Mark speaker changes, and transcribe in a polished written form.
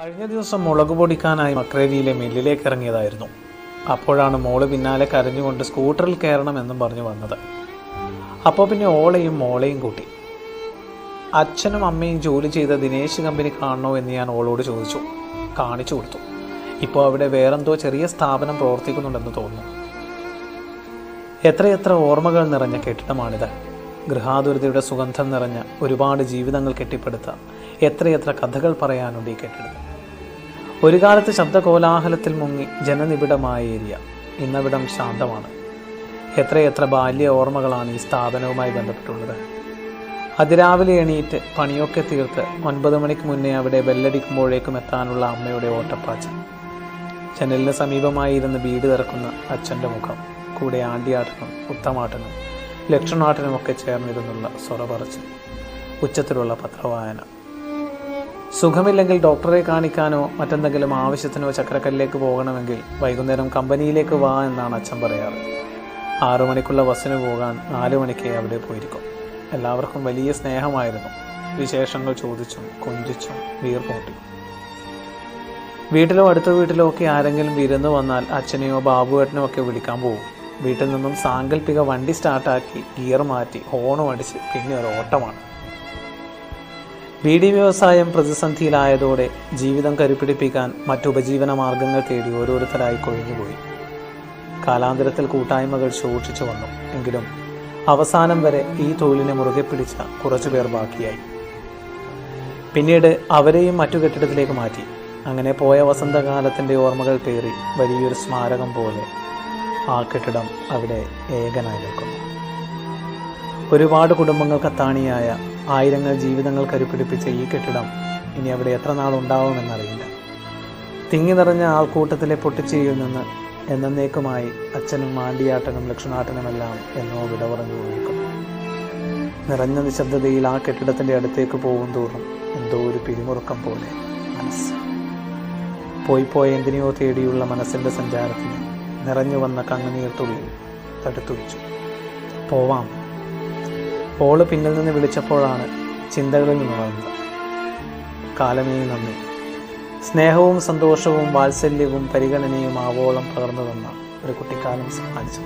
Speaker 1: കഴിഞ്ഞ ദിവസം മുളക് പൊടിക്കാനായി മക്രേരിയിലെ മില്ലിലേക്ക് ഇറങ്ങിയതായിരുന്നു. അപ്പോഴാണ് മോള് പിന്നാലെ കരഞ്ഞുകൊണ്ട് സ്കൂട്ടറിൽ കയറണമെന്നും പറഞ്ഞു വന്നത്. അപ്പോൾ പിന്നെ ഓളെയും മോളെയും കൂട്ടി. അച്ഛനും അമ്മയും ജോലി ചെയ്ത ദിനേശ് കമ്പനി കാണണോ എന്ന് ഞാൻ ഓളോട് ചോദിച്ചു. കാണിച്ചു കൊടുത്തു. ഇപ്പോൾ അവിടെ വേറെന്തോ ചെറിയ സ്ഥാപനം പ്രവർത്തിക്കുന്നുണ്ടെന്ന് തോന്നുന്നു. എത്രയെത്ര ഓർമ്മകൾ നിറഞ്ഞ കെട്ടിടമാണിത്. ഗൃഹാതുരതയുടെ സുഗന്ധം നിറഞ്ഞ ഒരുപാട് ജീവിതങ്ങൾ കെട്ടിപ്പടുത്ത എത്രയെത്ര കഥകൾ പറയാനുണ്ട് ഈ കെട്ടിടത്തിൽ. ഒരു കാലത്ത് ശബ്ദകോലാഹലത്തിൽ മുങ്ങി ജനനിബിഡമായ ഏരിയ. ഇന്നവിടം ശാന്തമാണ്. എത്രയെത്ര ബാല്യ ഓർമ്മകളാണ് ഈ സ്ഥാപനവുമായി ബന്ധപ്പെട്ടുള്ളത്. അതിരാവിലെ എണീറ്റ് പണിയൊക്കെ തീർത്ത് 9 മണിക്ക് മുന്നേ അവിടെ ബെല്ലടിക്കുമ്പോഴേക്കും എത്താനുള്ള അമ്മയുടെ ഓട്ടപ്പാച്ചിൽ. ജനലിന് സമീപമായി ഇരുന്ന് ബീഡ് തിറക്കുന്ന അച്ഛൻ്റെ മുഖം. കൂടെ ആണ്ടിയാട്ടനും ഉത്തമാട്ടനും ലക്ഷണാട്ടനുമൊക്കെ ചേർന്നിരുന്നുള്ള സ്വറ പറച്ചിൽ. ഉച്ചത്തിലുള്ള പത്രവായന. സുഖമില്ലെങ്കിൽ ഡോക്ടറെ കാണിക്കാനോ മറ്റെന്തെങ്കിലും ആവശ്യത്തിനോ ചക്രക്കല്ലിലേക്ക് പോകണമെങ്കിൽ വൈകുന്നേരം കമ്പനിയിലേക്ക് വാ എന്നാണ് അച്ഛൻ പറയാറ്. 6 മണിക്കുള്ള ബസ്സിന് പോകാൻ 4 മണിക്കേ അവിടെ പോയിരിക്കും. എല്ലാവർക്കും വലിയ സ്നേഹമായിരുന്നു. വിശേഷങ്ങൾ ചോദിച്ചും കൊഞ്ചിച്ചും വീർപ്പൂട്ടി. വീട്ടിലോ അടുത്ത വീട്ടിലോ ഒക്കെ ആരെങ്കിലും വിരുന്ന് വന്നാൽ അച്ഛനെയോ ബാബുവേട്ടനോ ഒക്കെ വിളിക്കാൻ പോകും. വീട്ടിൽ നിന്നും സാങ്കല്പിക വണ്ടി സ്റ്റാർട്ടാക്കി ഗിയർ മാറ്റി ഹോണും അടിച്ച് പിന്നെ ഒരു ഓട്ടമാണ്. ബീഡി വ്യവസായം പ്രതിസന്ധിയിലായതോടെ ജീവിതം കരുപിടിപ്പിക്കാൻ മറ്റുപജീവന മാർഗങ്ങൾ തേടി ഓരോരുത്തരായി കൊഴിഞ്ഞുപോയി. കാലാന്തരത്തിൽ കൂട്ടായ്മകൾ ശോഷിച്ചു വന്നു. എങ്കിലും അവസാനം വരെ ഈ തൊഴിലിനെ മുറുകെ പിടിച്ച കുറച്ചുപേർ ബാക്കിയായി. പിന്നീട് അവരെയും മറ്റു കെട്ടിടത്തിലേക്ക് മാറ്റി. അങ്ങനെ പോയ വസന്തകാലത്തിൻ്റെ ഓർമ്മകൾ പേറി വലിയൊരു സ്മാരകം പോലെ ആ കെട്ടിടം അവിടെ ഏകനായി നിൽക്കുന്നു. ഒരുപാട് കുടുംബങ്ങൾക്ക് അത്താണിയായ ആയിരങ്ങൾ ജീവിതങ്ങൾ കരുപിടിപ്പിച്ച ഈ കെട്ടിടം ഇനി അവിടെ എത്ര നാളുണ്ടാവുമെന്നറിയില്ല. തിങ്ങി നിറഞ്ഞ ആൾക്കൂട്ടത്തിലെ പൊട്ടിച്ചിരിയിൽ നിന്ന് എന്നേക്കുമായി അച്ഛനും ആണ്ടിയാട്ടനും ലക്ഷണാട്ടനുമെല്ലാം എന്നോ വിട പറഞ്ഞു പോയിരിക്കുന്നു. നിറഞ്ഞ നിശബ്ദതയിൽ ആ കെട്ടിടത്തിൻ്റെ അടുത്തേക്ക് പോകും തോറും എന്തോ ഒരു പിരിമുറുക്കം പോലെ മനസ്സ്. പോയി എന്തിനെയോ തേടിയുള്ള മനസ്സിൻ്റെ സഞ്ചാരത്തിന് നിറഞ്ഞു വന്ന കണ്ണുനീർത്തുള്ളിൽ തടുത്തുവച്ചു. പോവാം. ഓള് പിന്നിൽ നിന്ന് വിളിച്ചപ്പോഴാണ് ചിന്തകളിൽ നിന്ന് വന്നത്. കാലമേ നന്ദി. സ്നേഹവും സന്തോഷവും വാത്സല്യവും പരിഗണനയും ആവോളം പകർന്നു തന്ന ഒരു കുട്ടിക്കാലം സമ്മാനിച്ചു.